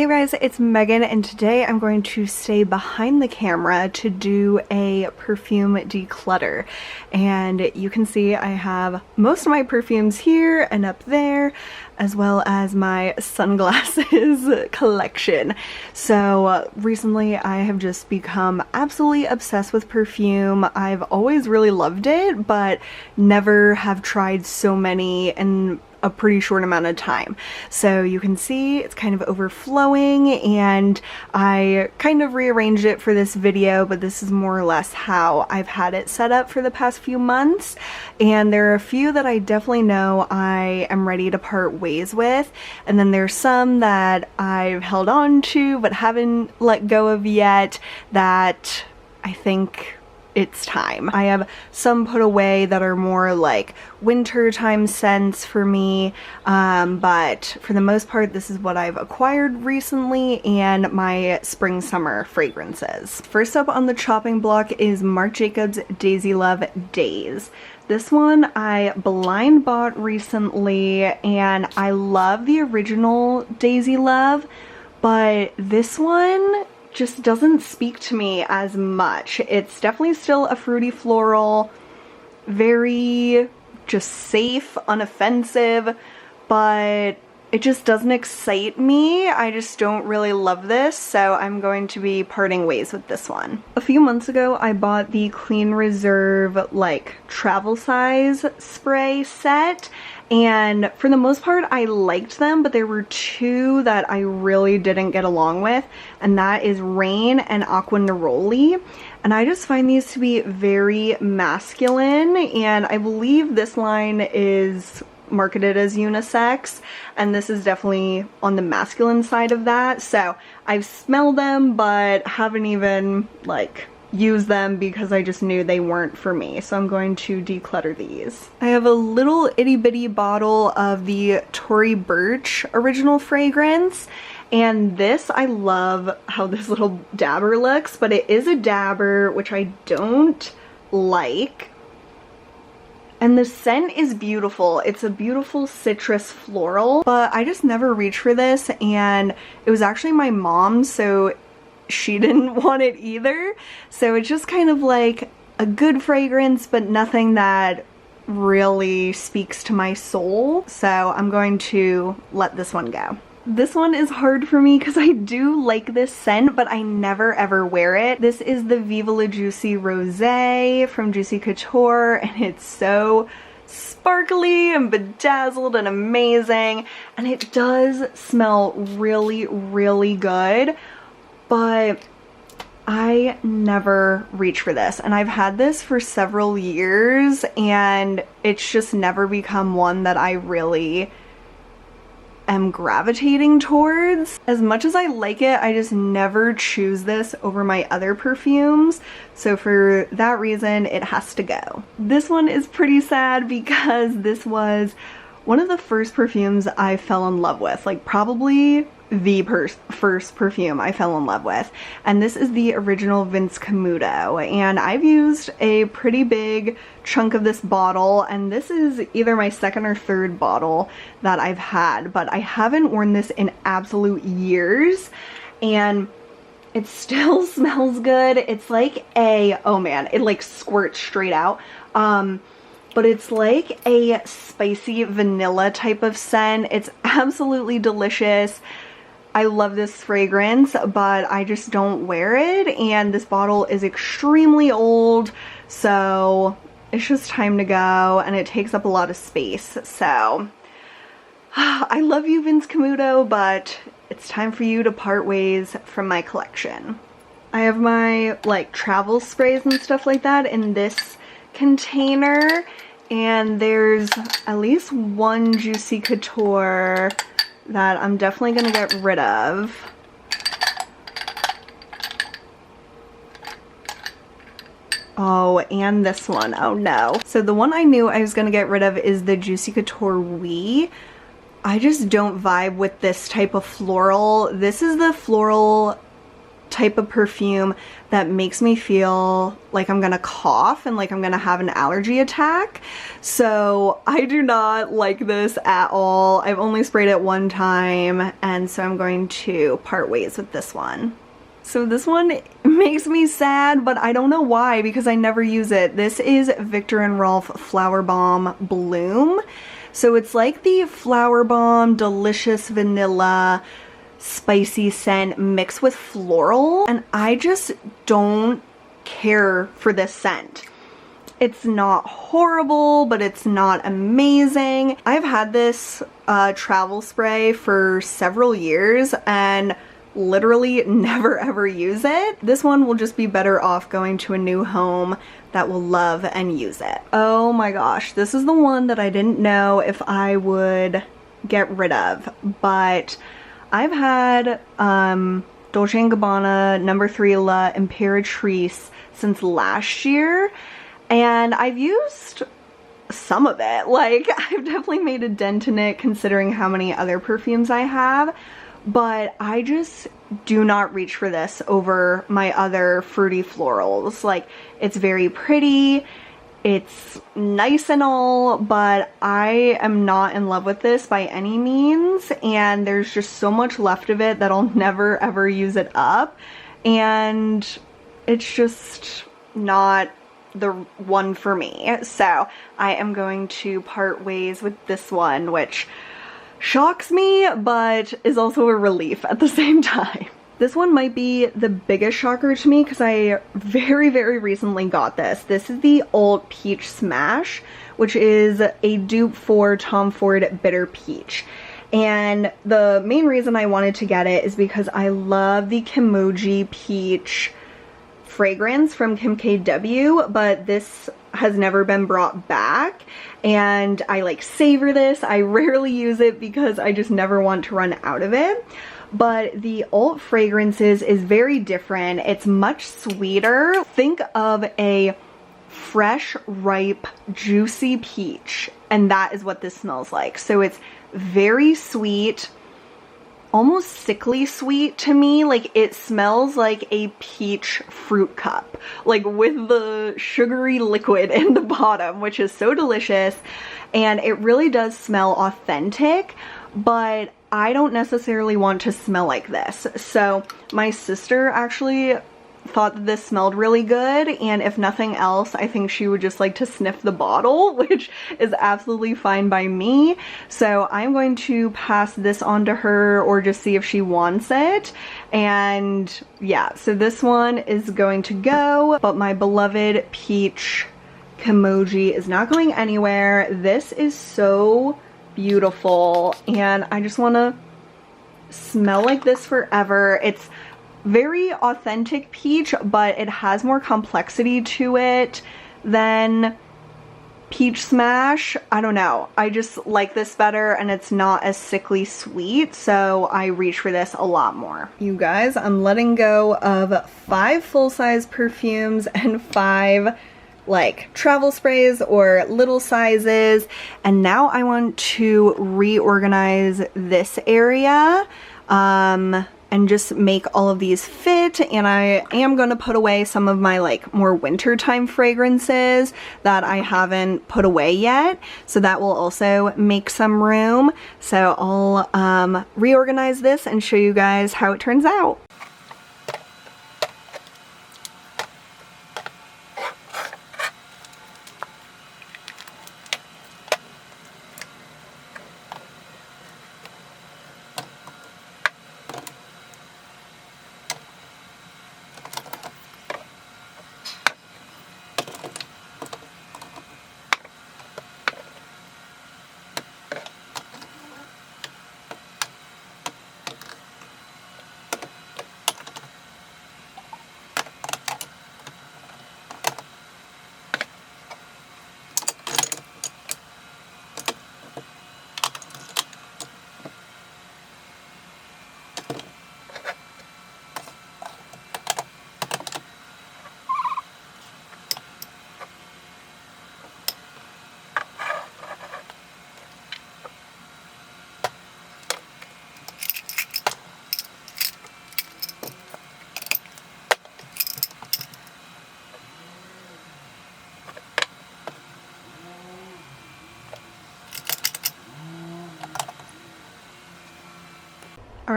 Hey guys, it's Megan, and today I'm going to stay behind the camera to do a perfume declutter. And you can see I have most of my perfumes here and up there, as well as my sunglasses collection. So recently I have just become absolutely obsessed with perfume. I've always really loved it, but never have tried so many in a pretty short amount of time. So you can see it's kind of overflowing, and I kind of rearranged it for this video, but this is more or less how I've had it set up for the past few months. And there are a few that I definitely know I am ready to part ways with, and then there's some that I've held on to but haven't let go of yet that I think it's time. I have some put away that are more like winter time scents for me, but for the most part this is what I've acquired recently and my spring summer fragrances. First up on the chopping block is Marc Jacobs Daisy Love Days. This one I blind bought recently, and I love the original Daisy Love, but this one just doesn't speak to me as much. It's definitely still a fruity floral, very just safe, unoffensive, but it just doesn't excite me. I just don't really love this, so I'm going to be parting ways with this one. A few months ago I bought the Clean Reserve like travel size spray set, and for the most part I liked them, but there were two that I really didn't get along with, and that is Rain and Aqua Neroli. And I just find these to be very masculine, and I believe this line is marketed as unisex, and this is definitely on the masculine side of that. So I've smelled them but haven't even like use them because I just knew they weren't for me, so I'm going to declutter these. I have a little itty bitty bottle of the Tory Burch original fragrance, and this, I love how this little dabber looks, but it is a dabber, which I don't like. And the scent is beautiful. It's a beautiful citrus floral, but I just never reached for this, and it was actually my mom's, so she didn't want it either. So it's just kind of like a good fragrance, but nothing that really speaks to my soul. So I'm going to let this one go. This one is hard for me because I do like this scent, but I never ever wear it. This is the Viva La Juicy Rosé from Juicy Couture, and it's so sparkly and bedazzled and amazing, and it does smell really, really good, but I never reach for this, and I've had this for several years, and it's just never become one that I really am gravitating towards. As much as I like it, I just never choose this over my other perfumes, so for that reason it has to go. This one is pretty sad because this was one of the first perfumes I fell in love with, like probably the first perfume I fell in love with, and this is the original Vince Camuto, and I've used a pretty big chunk of this bottle, and this is either my second or third bottle that I've had, but I haven't worn this in absolute years, and it still smells good. It's like a, oh man, it like squirts straight out, but it's like a spicy vanilla type of scent. It's absolutely delicious. I love this fragrance, but I just don't wear it, and this bottle is extremely old, so it's just time to go, and it takes up a lot of space. So I love you, Vince Camuto, but it's time for you to part ways from my collection. I have my like travel sprays and stuff like that in this container, and there's at least one Juicy Couture that I'm definitely gonna get rid of. Oh, and this one. Oh no. So the one I knew I was gonna get rid of is the Juicy Couture Oui. I just don't vibe with this type of floral. This is the floral type of perfume that makes me feel like I'm gonna cough and like I'm gonna have an allergy attack. So I do not like this at all. I've only sprayed it one time, and so I'm going to part ways with this one. So this one makes me sad, but I don't know why, because I never use it. This is Viktor & Rolf Flower Bomb Bloom. So it's like the Flower Bomb delicious vanilla spicy scent mixed with floral, and I just don't care for this scent. It's not horrible, but it's not amazing. I've had this travel spray for several years and literally never ever use it. This one will just be better off going to a new home that will love and use it. Oh my gosh, this is the one that I didn't know if I would get rid of, but I've had Dolce & Gabbana No. 3 La Imperatrice since last year, and I've used some of it. Like, I've definitely made a dent in it considering how many other perfumes I have, but I just do not reach for this over my other fruity florals. Like, it's very pretty, it's nice and all, but I am not in love with this by any means, and there's just so much left of it that I'll never ever use it up, and it's just not the one for me. So I am going to part ways with this one, which shocks me, but is also a relief at the same time. This one might be the biggest shocker to me because I very, very recently got this. This is the Alt Peach Smash, which is a dupe for Tom Ford Bitter Peach. And the main reason I wanted to get it is because I love the Kimoji Peach fragrance from Kim KW, but this has never been brought back, and I like savor this. I rarely use it because I just never want to run out of it. But the Alt fragrances is very different. It's much sweeter. Think of a fresh, ripe, juicy peach, and that is what this smells like. So it's very sweet, almost sickly sweet to me. Like, it smells like a peach fruit cup, like with the sugary liquid in the bottom, which is so delicious. And it really does smell authentic, but I don't necessarily want to smell like this. So my sister actually thought that this smelled really good, and if nothing else, I think she would just like to sniff the bottle, which is absolutely fine by me. So I'm going to pass this on to her, or just see if she wants it. And yeah, so this one is going to go, but my beloved peach Kimoji is not going anywhere. This is so beautiful, and I just want to smell like this forever. It's very authentic peach, but it has more complexity to it than Peach Smash. I don't know, I just like this better, and it's not as sickly sweet, so I reach for this a lot more. You guys, I'm letting go of 5 full-size perfumes and 5 like travel sprays or little sizes, and now I want to reorganize this area and just make all of these fit. And I am going to put away some of my like more wintertime fragrances that I haven't put away yet, so that will also make some room. So I'll reorganize this and show you guys how it turns out.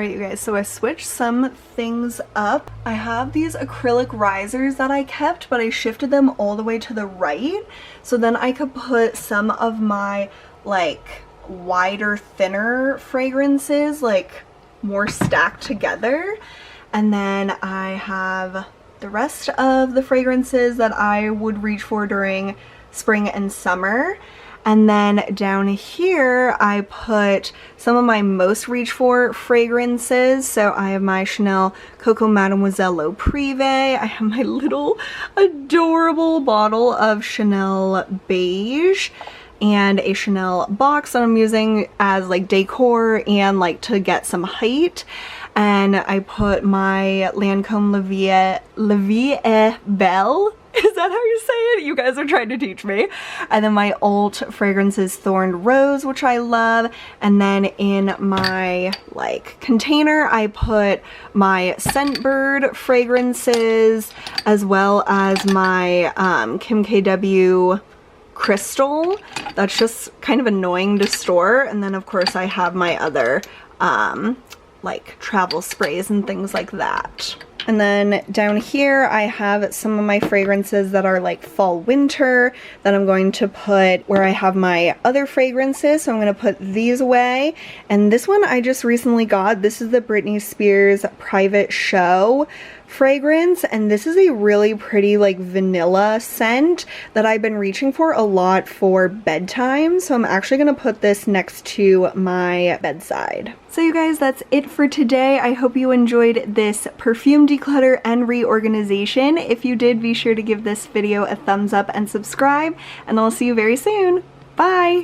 Alright you guys, so I switched some things up. I have these acrylic risers that I kept, but I shifted them all the way to the right, so then I could put some of my like wider, thinner fragrances like more stacked together. And then I have the rest of the fragrances that I would reach for during spring and summer. And then down here I put some of my most reach for fragrances. So I have my Chanel Coco Mademoiselle Eau Privé. I have my little adorable bottle of Chanel Beige and a Chanel box that I'm using as like decor and like to get some height. And I put my Lancome La Vie est Belle. Is that how you say it? You guys are trying to teach me. And then my Alt Fragrances Thorned Rose, which I love. And then in my like container, I put my Scentbird fragrances as well as my Kim KW Crystal. That's just kind of annoying to store. And then of course I have my other like travel sprays and things like that. And then down here I have some of my fragrances that are like fall winter that I'm going to put where I have my other fragrances. So I'm going to put these away. And this one I just recently got. This is the Britney Spears Private Show fragrance, and this is a really pretty like vanilla scent that I've been reaching for a lot for bedtime, so I'm actually gonna put this next to my bedside. So you guys, that's it for today. I hope you enjoyed this perfume declutter and reorganization. If you did, be sure to give this video a thumbs up and subscribe, and I'll see you very soon. Bye!